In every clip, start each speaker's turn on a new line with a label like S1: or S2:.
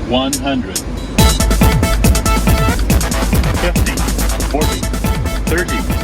S1: 100, 50, 40, 30.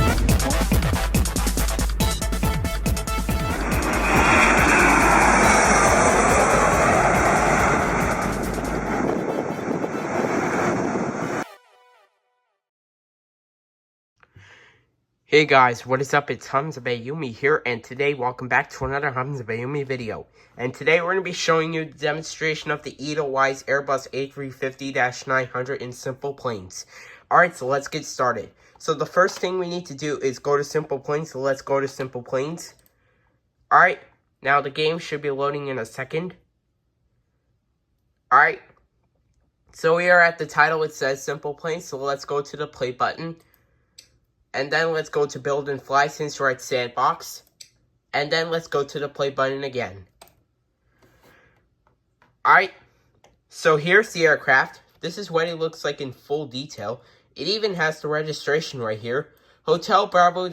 S2: Hey guys, what is up? It's Hamza Bayumi here, and today welcome back to another Hamza Bayumi video. And today we're going to be showing you the demonstration of the Edelweiss Airbus A350-900 in SimplePlanes. Alright, so let's get started. So the first thing we need to do is go to SimplePlanes, so let's go to SimplePlanes. Alright, now the game should be loading in a second. Alright, so we are at the title, it says SimplePlanes, so let's go to the play button. And then let's go to build and fly since we're at sandbox. And then let's go to the play button again. Alright, so here's the aircraft. This is what it looks like in full detail. It even has the registration right here. Hotel Bravo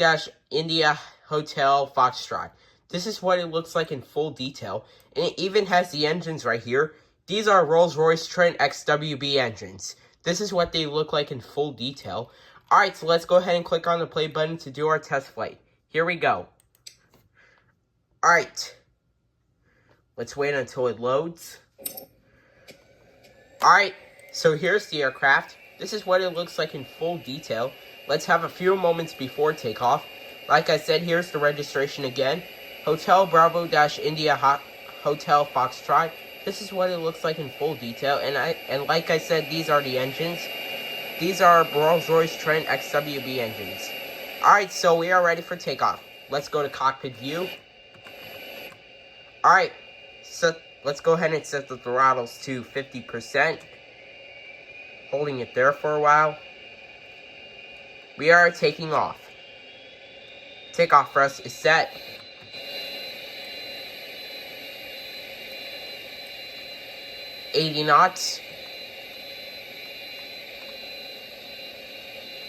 S2: India Hotel Foxtrot. This is what it looks like in full detail. And it even has the engines right here. These are Rolls-Royce Trent XWB engines. This is what they look like in full detail. Alright, so let's go ahead and click on the play button to do our test flight. Here we go. Alright. Let's wait until it loads. Alright, so here's the aircraft. This is what it looks like in full detail. Let's have a few moments before takeoff. Like I said, here's the registration again. Hotel Bravo India Hotel Foxtrot. This is what it looks like in full detail. And like I said, these are the engines. These are Rolls-Royce Trent XWB engines. Alright, so we are ready for takeoff. Let's go to cockpit view. Alright, so let's go ahead and set the throttles to 50%. Holding it there for a while. We are taking off. Takeoff for us is set. $80 knots.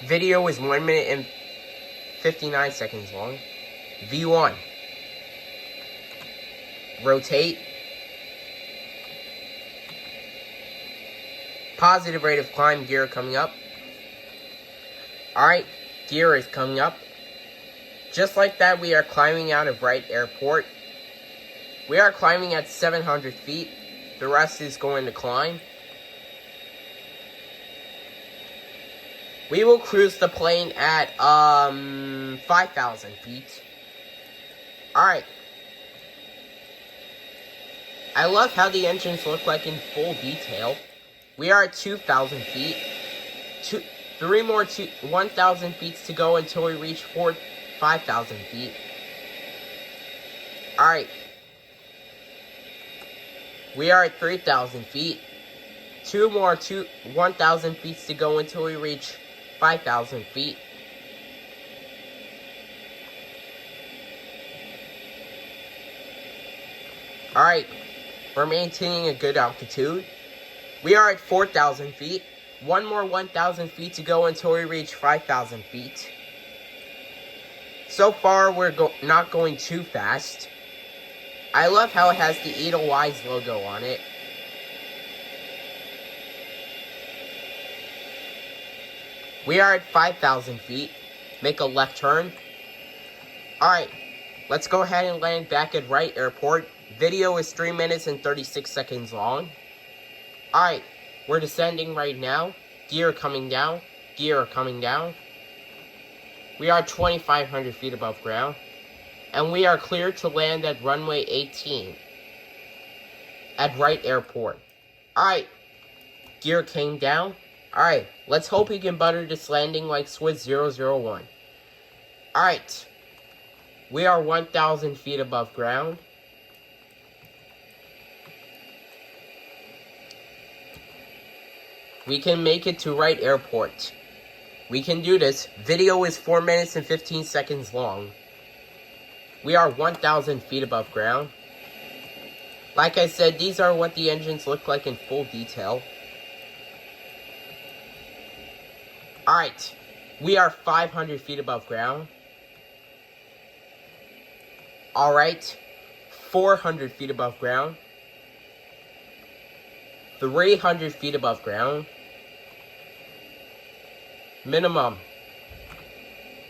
S2: Video is 1 minute and 59 seconds long. V1. Rotate. Positive rate of climb, gear coming up. Alright, gear is coming up. Just like that, we are climbing out of Wright Airport. We are climbing at 700 feet. The rest is going to climb. We will cruise the plane at 5,000 feet. Alright. I love how the engines look like in full detail. We are at 2,000 feet. 1,000 feet to go until we reach 5,000 feet. Alright. We are at 3,000 feet. 1,000 feet to go until we reach 5,000 feet. Alright, we're maintaining a good altitude. We are at 4,000 feet. One more 1,000 feet to go until we reach 5,000 feet. So far, we're not going too fast. I love how it has the Edelweiss logo on it. We are at 5,000 feet. Make a left turn. Alright, let's go ahead and land back at Wright Airport. Video is 3 minutes and 36 seconds long. Alright, we're descending right now. Gear coming down. Gear coming down. We are 2,500 feet above ground. And we are cleared to land at runway 18. At Wright Airport. Alright, gear came down. Alright, let's hope we can butter this landing like Swiss 001. Alright, we are 1,000 feet above ground. We can make it to Wright Airport. We can do this. Video is 4 minutes and 15 seconds long. We are 1,000 feet above ground. Like I said, these are what the engines look like in full detail. Alright, we are 500 feet above ground. Alright, 400 feet above ground. 300 feet above ground. Minimum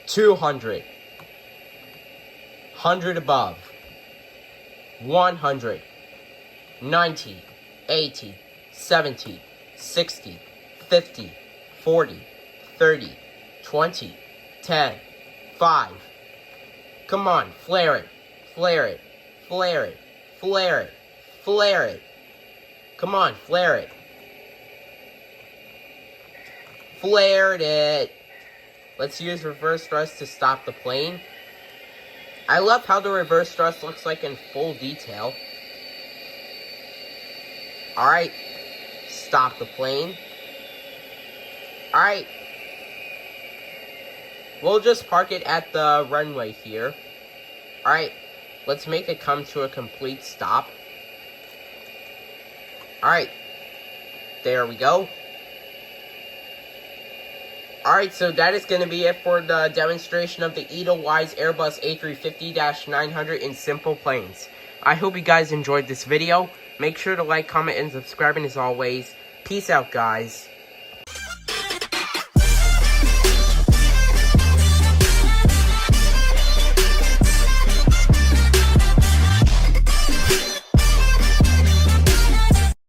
S2: 200. 100 above. 100. 90. 80. 70. 60. 50. 40. 30. 20. 10. 5. Come on, flare it. Flare it. Flare it. Flare it. Flare it. Come on, flare it. Flared it. Let's use reverse thrust to stop the plane. I love how the reverse thrust looks like in full detail. Alright. Stop the plane. Alright. We'll just park it at the runway here. Alright. Let's make it come to a complete stop. Alright. There we go. Alright, so that is going to be it for the demonstration of the Edelweiss Airbus A350-900 in SimplePlanes. I hope you guys enjoyed this video. Make sure to like, comment, and subscribe, and as always, peace out, guys.